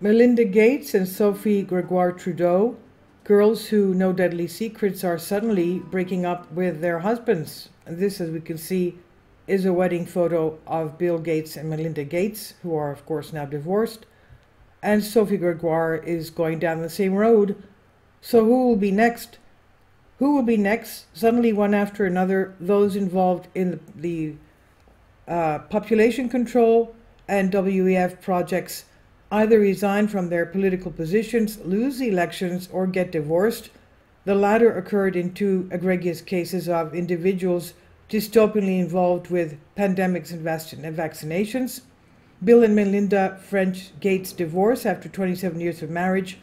Melinda Gates and Sophie Grégoire Trudeau, girls who know deadly secrets, are suddenly breaking up with their husbands. And this, as we can see, is a wedding photo of Bill Gates and Melinda Gates, who are, of course, now divorced. And Sophie Grégoire is going down the same road. So who will be next? Who will be next? Suddenly, one after another, those involved in the population control and WEF projects either resign from their political positions, lose the elections, or get divorced. The latter occurred in two egregious cases of individuals dystopianly involved with pandemics and vaccinations. Bill and Melinda French Gates' divorce after 27 years of marriage,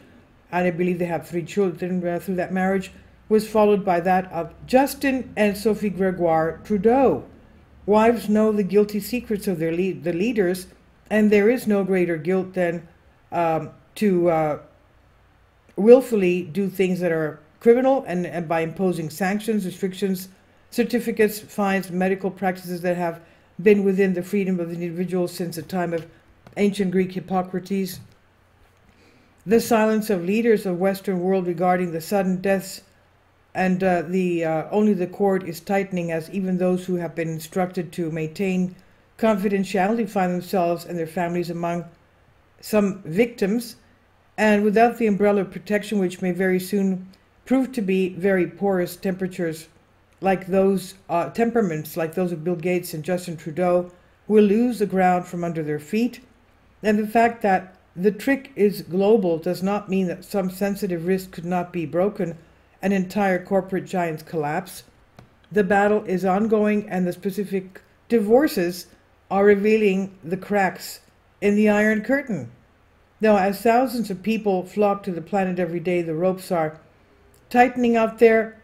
and I believe they have 3 children through that marriage, was followed by that of Justin and Sophie Grégoire Trudeau. Wives know the guilty secrets of the leaders, and there is no greater guilt than to willfully do things that are criminal, and by imposing sanctions, restrictions, certificates, fines, medical practices that have been within the freedom of the individual since the time of ancient Greek Hippocrates. The silence of leaders of Western world regarding the sudden deaths, and only the cord is tightening, as even those who have been instructed to maintain confidentiality find themselves and their families among some victims, and without the umbrella of protection, which may very soon prove to be very porous temperatures, like those temperaments, like those of Bill Gates and Justin Trudeau, will lose the ground from under their feet. And the fact that the trick is global does not mean that some sensitive wrist could not be broken and entire corporate giants collapse. The battle is ongoing, and the specific divorces are revealing the cracks in the Iron Curtain. Now, as thousands of people flock to the planet every day, the ropes are tightening out there.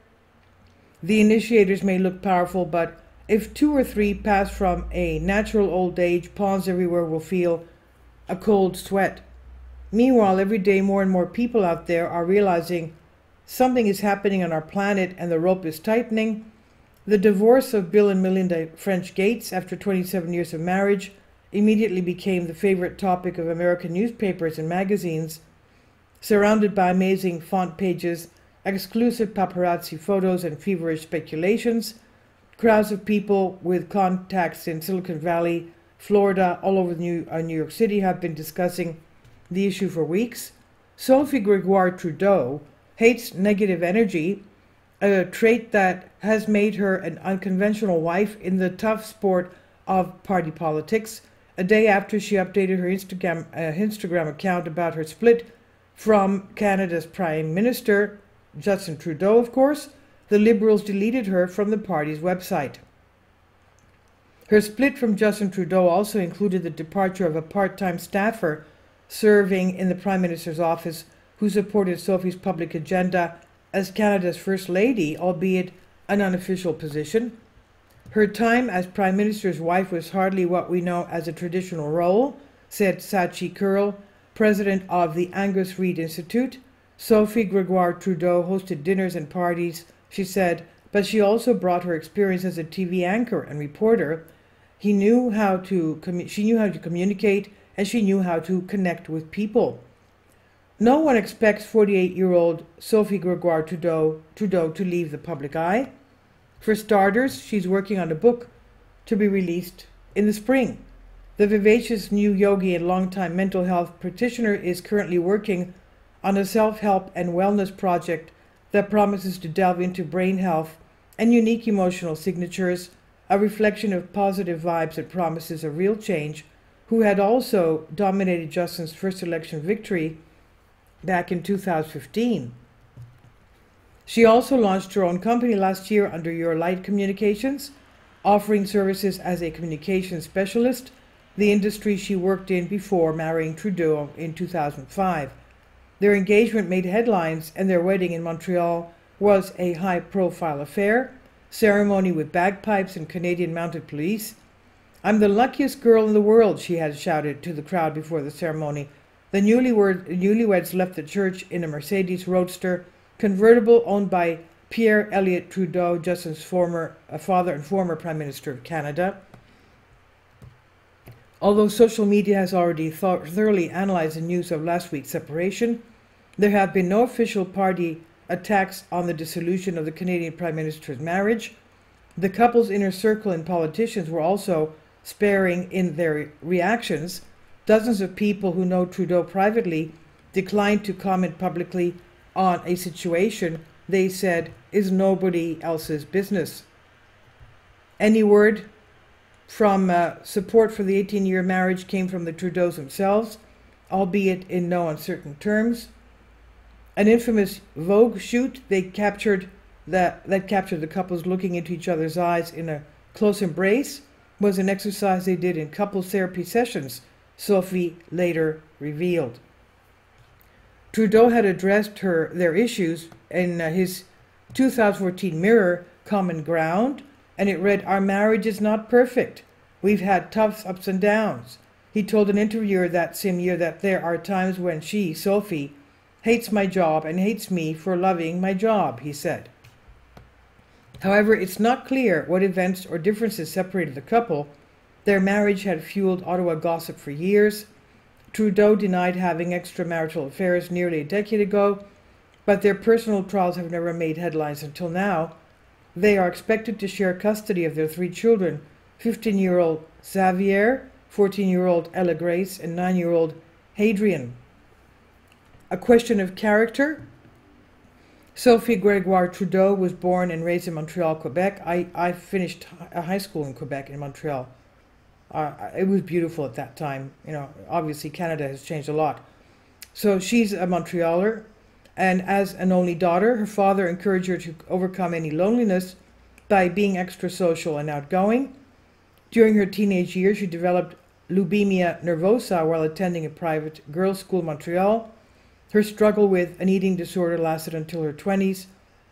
The initiators may look powerful, but if 2 or 3 pass from a natural old age, pawns everywhere will feel a cold sweat. Meanwhile, every day more and more people out there are realizing something is happening on our planet and the rope is tightening. The divorce of Bill and Melinda French Gates after 27 years of marriage immediately became the favorite topic of American newspapers and magazines, surrounded by amazing font pages, exclusive paparazzi photos, and feverish speculations. Crowds of people with contacts in Silicon Valley, Florida, all over New York City have been discussing the issue for weeks. Sophie Grégoire Trudeau hates negative energy, a trait that has made her an unconventional wife in the tough sport of party politics. A day after she updated her Instagram account about her split from Canada's Prime Minister, Justin Trudeau, of course, the Liberals deleted her from the party's website. Her split from Justin Trudeau also included the departure of a part-time staffer serving in the Prime Minister's office who supported Sophie's public agenda as Canada's First Lady, albeit an unofficial position. Her time as Prime Minister's wife was hardly what we know as a traditional role, said Sachi Curl, president of the Angus Reid Institute. Sophie Grégoire Trudeau hosted dinners and parties, she said, but she also brought her experience as a TV anchor and reporter. She knew how to communicate, and she knew how to connect with people. No one expects 48-year-old Sophie Grégoire Trudeau to leave the public eye. For starters, she's working on a book to be released in the spring. The vivacious new yogi and longtime mental health practitioner is currently working on a self-help and wellness project that promises to delve into brain health and unique emotional signatures, a reflection of positive vibes and promises of real change, who had also dominated Justin's first election victory back in 2015. She also launched her own company last year under Your Light Communications, offering services as a communications specialist, the industry she worked in before marrying Trudeau in 2005. Their engagement made headlines, and their wedding in Montreal was a high-profile affair, ceremony with bagpipes and Canadian Mounted Police. "I'm the luckiest girl in the world," she had shouted to the crowd before the ceremony. The newlyweds left the church in a Mercedes Roadster convertible owned by Pierre Elliott Trudeau, Justin's father and former Prime Minister of Canada. Although social media has already thoroughly analyzed the news of last week's separation, there have been no official party attacks on the dissolution of the Canadian Prime Minister's marriage. The couple's inner circle and politicians were also sparing in their reactions. Dozens of people who know Trudeau privately declined to comment publicly on a situation they said is nobody else's business. Any word from support for the 18-year marriage came from the Trudeaus themselves, albeit in no uncertain terms. An infamous Vogue shoot that captured the couples looking into each other's eyes in a close embrace was an exercise they did in couples therapy sessions, Sophie later revealed. Trudeau had addressed their issues in his 2014 Mirror Common Ground, and it read, "Our marriage is not perfect. We've had tough ups and downs." He told an interviewer that same year that there are times when she, Sophie, hates my job and hates me for loving my job, he said. However, it's not clear what events or differences separated the couple. Their marriage had fueled Ottawa gossip for years. Trudeau denied having extramarital affairs nearly a decade ago, but their personal trials have never made headlines until now. They are expected to share custody of their 3 children, 15-year-old Xavier, 14-year-old Ella Grace, and 9-year-old Hadrian. A question of character. Sophie Grégoire Trudeau was born and raised in Montreal, Quebec. I finished high school in Quebec, in Montreal. It was beautiful at that time. You know, obviously Canada has changed a lot. So she's a Montrealer, and as an only daughter, her father encouraged her to overcome any loneliness by being extra social and outgoing. During her teenage years, she developed bulimia nervosa while attending a private girls' school in Montreal. Her struggle with an eating disorder lasted until her 20s.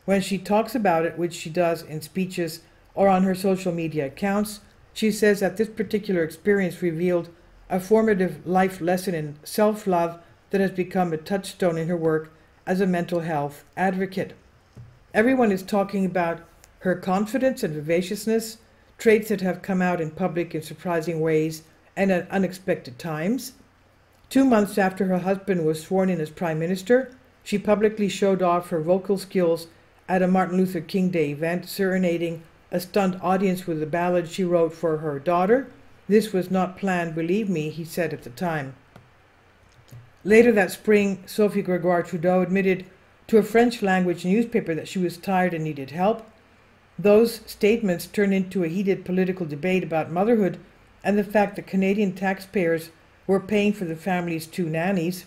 When she talks about it, which she does in speeches or on her social media accounts, she says that this particular experience revealed a formative life lesson in self-love that has become a touchstone in her work as a mental health advocate. Everyone is talking about her confidence and vivaciousness, traits that have come out in public in surprising ways and at unexpected times. 2 months after her husband was sworn in as Prime Minister, she publicly showed off her vocal skills at a Martin Luther King Day event, serenading a stunned audience with a ballad she wrote for her daughter. "This was not planned, believe me," he said at the time. Later that spring, Sophie Grégoire Trudeau admitted to a French-language newspaper that she was tired and needed help. Those statements turned into a heated political debate about motherhood and the fact that Canadian taxpayers were paying for the family's 2 nannies.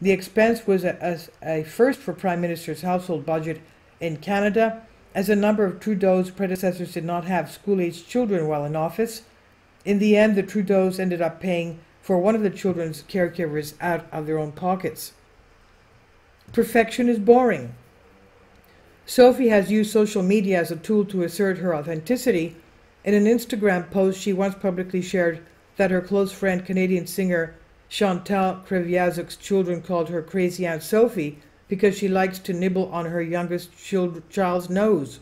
The expense was a first for Prime Minister's household budget in Canada, as a number of Trudeau's predecessors did not have school-aged children while in office. In the end, the Trudeaus ended up paying for one of the children's caregivers out of their own pockets. Perfection is boring. Sophie has used social media as a tool to assert her authenticity. In an Instagram post, she once publicly shared that her close friend, Canadian singer Chantal Kreviazuk's children called her Crazy Aunt Sophie because she likes to nibble on her youngest child's nose.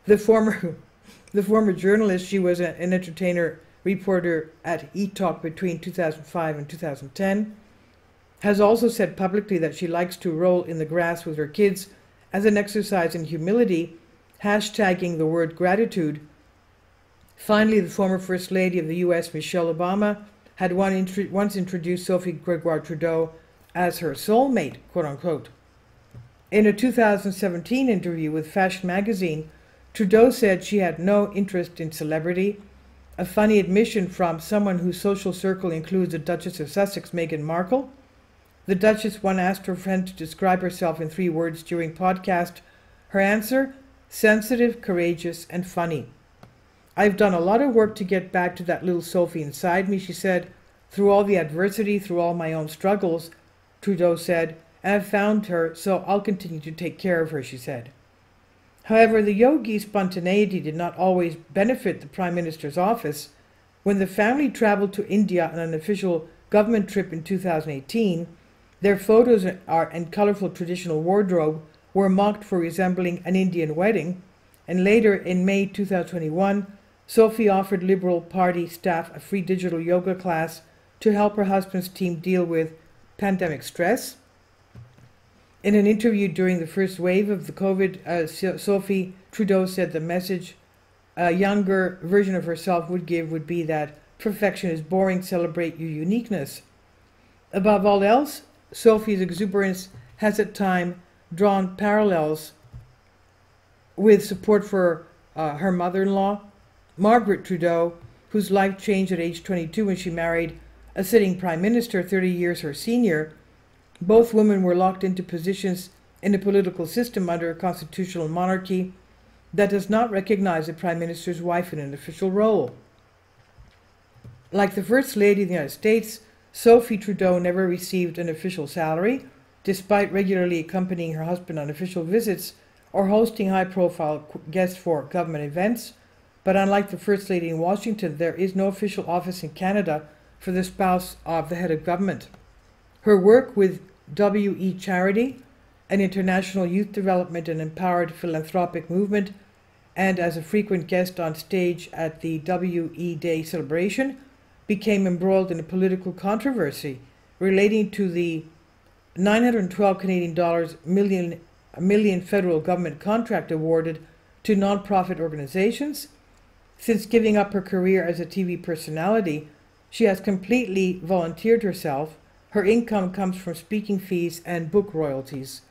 The former journalist, she was an entertainer reporter at E-Talk between 2005 and 2010, has also said publicly that she likes to roll in the grass with her kids as an exercise in humility, hashtagging the word gratitude. Finally, the former First Lady of the U.S., Michelle Obama, had once introduced Sophie Grégoire Trudeau as her soulmate, quote-unquote. In a 2017 interview with Fashion magazine, Trudeau said she had no interest in celebrity, a funny admission from someone whose social circle includes the Duchess of Sussex, Meghan Markle. The Duchess once asked her friend to describe herself in 3 words during podcast. Her answer, sensitive, courageous, and funny. "I've done a lot of work to get back to that little Sophie inside me," she said, "through all the adversity, through all my own struggles," Trudeau said, "and I've found her, so I'll continue to take care of her," she said. However, the yogi spontaneity did not always benefit the Prime Minister's office. When the family traveled to India on an official government trip in 2018, their photos and colorful traditional wardrobe were mocked for resembling an Indian wedding, and later in May 2021, Sophie offered Liberal Party staff a free digital yoga class to help her husband's team deal with pandemic stress. In an interview during the first wave of the COVID, Sophie Trudeau said the message a younger version of herself would give would be that perfection is boring, celebrate your uniqueness. Above all else, Sophie's exuberance has at times drawn parallels with support for her mother-in-law, Margaret Trudeau, whose life changed at age 22 when she married a sitting prime minister 30 years her senior. Both women were locked into positions in the political system under a constitutional monarchy that does not recognize the prime minister's wife in an official role. Like the First Lady of the United States, Sophie Trudeau never received an official salary, despite regularly accompanying her husband on official visits or hosting high-profile guests for government events. But unlike the First Lady in Washington, there is no official office in Canada for the spouse of the head of government. Her work with WE Charity, an international youth development and empowered philanthropic movement, and as a frequent guest on stage at the WE Day celebration, became embroiled in a political controversy relating to the 912 Canadian dollars million federal government contract awarded to non-profit organizations. Since giving up her career as a TV personality, she has completely volunteered herself. Her income comes from speaking fees and book royalties.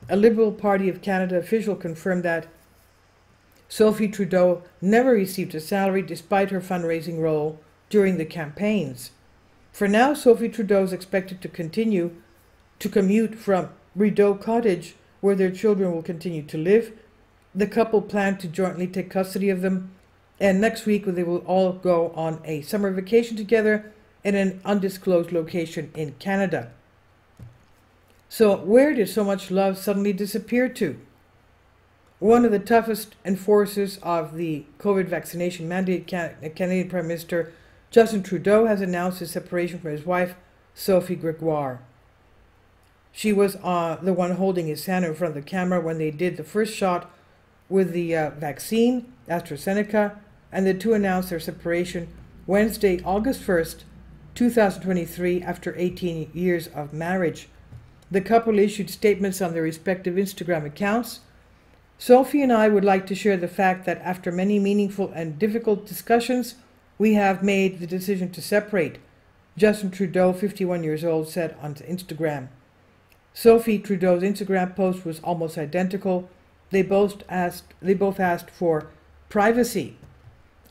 A Liberal Party of Canada official confirmed that Sophie Trudeau never received a salary despite her fundraising role during the campaigns. For now, Sophie Trudeau is expected to continue to commute from Rideau Cottage, where their children will continue to live. The couple plan to jointly take custody of them, and next week they will all go on a summer vacation together in an undisclosed location in Canada. So where did so much love suddenly disappear to? One of the toughest enforcers of the COVID vaccination mandate, Canadian Prime Minister Justin Trudeau, has announced his separation from his wife, Sophie Grégoire. She was the one holding his hand in front of the camera when they did the first shot with the vaccine, AstraZeneca, and the two announced their separation Wednesday, August 1st, 2023, after 18 years of marriage. The couple issued statements on their respective Instagram accounts. Sophie and I would like to share the fact that after many meaningful and difficult discussions, we have made the decision to separate, Justin Trudeau, 51 years old, said on Instagram. Sophie Trudeau's Instagram post was almost identical. They both asked for privacy.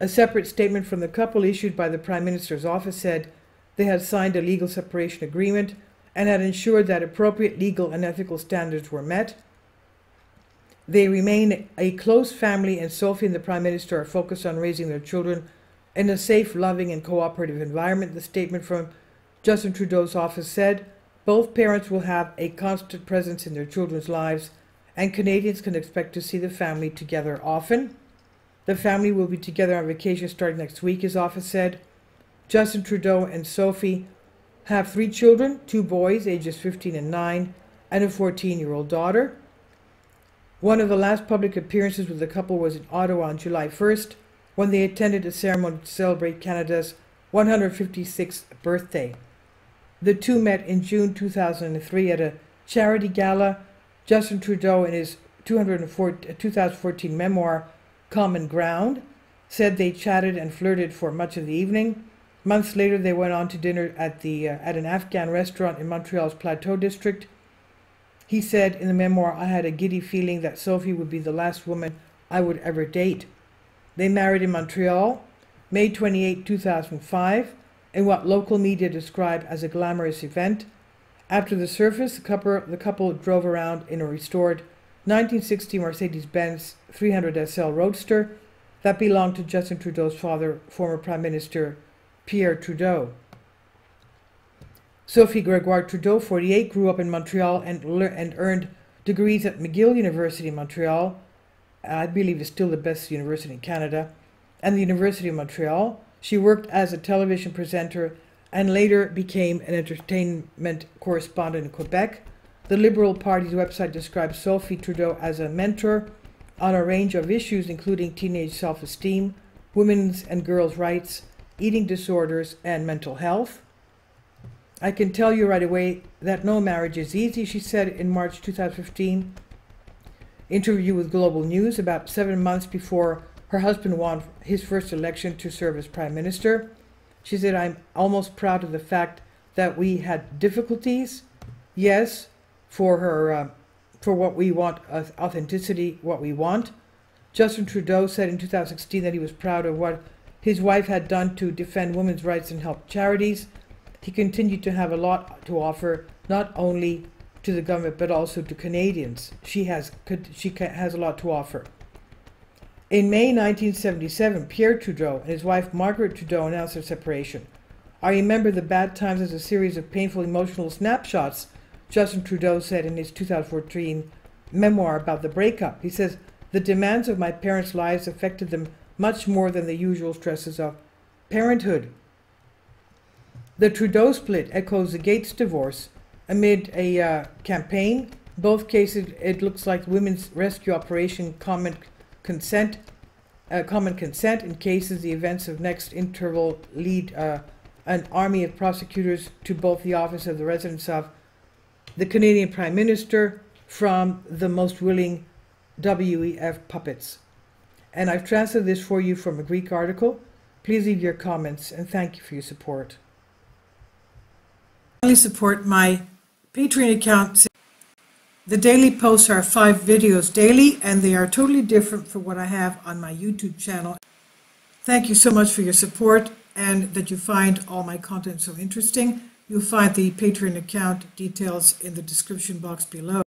A separate statement from the couple issued by the Prime Minister's office said they had signed a legal separation agreement and had ensured that appropriate legal and ethical standards were met. They remain a close family, and Sophie and the Prime Minister are focused on raising their children in a safe, loving, and cooperative environment. The statement from Justin Trudeau's office said both parents will have a constant presence in their children's lives, and Canadians can expect to see the family together often. The family will be together on vacation starting next week, his office said. Justin Trudeau and Sophie have 3 children, 2 boys, ages 15 and 9, and a 14-year-old daughter. One of the last public appearances with the couple was in Ottawa on July 1st, when they attended a ceremony to celebrate Canada's 156th birthday. The two met in June 2003 at a charity gala. Justin Trudeau, in his 2014 memoir, Common Ground, said they chatted and flirted for much of the evening. Months later, they went on to dinner at an Afghan restaurant in Montreal's Plateau district. He said in the memoir, "I had a giddy feeling that Sophie would be the last woman I would ever date." They married in Montreal, May 28, 2005, in what local media described as a glamorous event. After the service, the couple drove around in a restored 1960 Mercedes-Benz 300 SL Roadster that belonged to Justin Trudeau's father, former Prime Minister Pierre Trudeau. Sophie Grégoire Trudeau, 48, grew up in Montreal and earned degrees at McGill University in Montreal. I believe it's still the best university in Canada, and the University of Montreal. She worked as a television presenter and later became an entertainment correspondent in Quebec. The Liberal Party's website describes Sophie Trudeau as a mentor on a range of issues, including teenage self-esteem, women's and girls' rights, eating disorders, and mental health. I can tell you right away that no marriage is easy, she said in March 2015. Interview with Global News about 7 months before her husband won his first election to serve as Prime Minister. She said, I'm almost proud of the fact that we had difficulties. Yes, for what we want, authenticity, what we want. Justin Trudeau said in 2016 that he was proud of what his wife had done to defend women's rights and help charities. He continued to have a lot to offer, not only to the government, but also to Canadians. She has a lot to offer. In May 1977, Pierre Trudeau and his wife Margaret Trudeau announced their separation. I remember the bad times as a series of painful emotional snapshots, Justin Trudeau said in his 2014 memoir about the breakup. He says, the demands of my parents' lives affected them much more than the usual stresses of parenthood. The Trudeau split echoes the Gates divorce amid a campaign. Both cases, it looks like women's rescue operation common consent in cases the events of next interval lead an army of prosecutors to both the office of the residence of the Canadian Prime Minister from the most willing WEF puppets. And I've translated this for you from a Greek article. Please leave your comments and thank you for your support. Finally, support my Patreon account. The daily posts are 5 videos daily, and they are totally different from what I have on my YouTube channel. Thank you so much for your support and that you find all my content so interesting. You'll find the Patreon account details in the description box below.